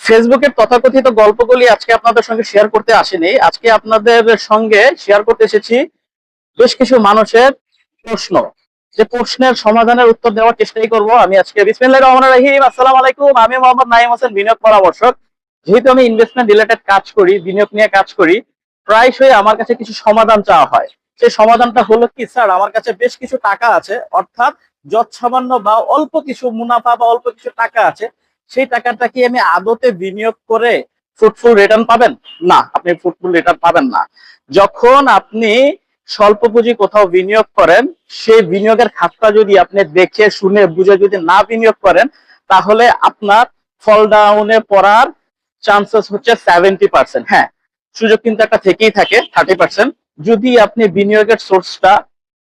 ফেসবুকের তথাকথিত গল্পগুলি আজকে আপনাদের সঙ্গে শেয়ার করতে আসিনি। আজকে আপনাদের সঙ্গে শেয়ার করতে এসেছি বেশ কিছু মানুষের প্রশ্ন, যে প্রশ্নের সমাধানের উত্তর দেওয়ার চেষ্টাই করব আমি আজকে। বিসমিল্লাহির রহমানির রহিম। আসসালামু আলাইকুম, আমি মোহাম্মদ নাঈম হোসেন, বিনিয়োগ পরামর্শক। যেহেতু আমি ইনভেস্টমেন্ট রিলেটেড কাজ করি, বিনিয়োগ নিয়ে কাজ করি, প্রায়শই আমার কাছে কিছু সমাধান চাওয়া হয়। সেই সমাধানটা হলো কি, স্যার আমার কাছে বেশ কিছু টাকা আছে, অর্থাৎ যৎসামান্য বা অল্প কিছু মুনাফা বা অল্প কিছু টাকা আছে, সেই টাকাটা কি আমি আদতে বিনিয়োগ করে ফ্রুটফুল রিটার্ন পাবেন? না, আপনি ফ্রুটফুল রিটার্ন পাবেন না। যখন আপনি স্বল্প পুঁজি কোথাও বিনিয়োগ করেন, সেই বিনিয়োগের খাতটা যদি আপনি দেখে শুনে বুঝে যদি না বিনিয়োগ করেন, তাহলে আপনার ফল ডাউনে পড়ার চান্সেস হচ্ছে 70%। হ্যাঁ, সুযোগ কিন্তু একটা থেকেই থাকে 30%। যদি আপনি বিনিয়োগের সোর্সটা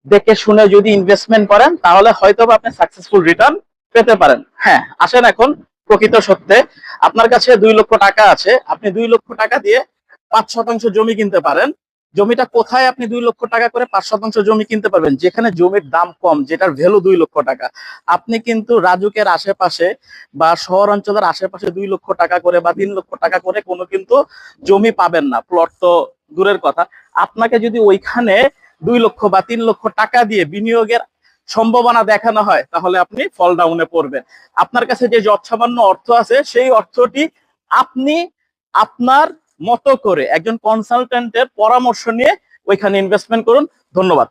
দেখে শুনে যদি ইনভেস্টমেন্ট করেন, তাহলে হয়তো আপনি সাকসেসফুল রিটার্ন পেতে পারেন। হ্যাঁ, আসেন এখন প্রকৃত সত্যে। আপনার কাছে 2 লক্ষ টাকা আছে, আপনি 2 লক্ষ টাকা দিয়ে 5% জমি কিনতে পারেন। জমিটা কোথায় আপনি 2 লক্ষ টাকা করে 5% জমি কিনতে পারবেন? যেখানে জমির দাম কম, যেটার ভ্যালু 2 লক্ষ টাকা। আপনি কিন্তু রাজুকের আশেপাশে বা শহর অঞ্চলের আশেপাশে 2 লক্ষ টাকা করে বা 3 লক্ষ টাকা করে কোনো কিন্তু জমি পাবেন না, প্লট তো দূরের কথা। আপনাকে যদি ওইখানে 2 লক্ষ বা 3 লক্ষ টাকা দিয়ে বিনিয়োগের সম্ভাবনা দেখানো হয়, তাহলে আপনি ফল ডাউনে পড়বেন। আপনার কাছে যে যৎসামান্য অর্থ আছে, সেই অর্থটি আপনি আপনার মতো করে একজন কনসালটেন্টের পরামর্শ নিয়ে ওইখানে ইনভেস্টমেন্ট করুন। ধন্যবাদ।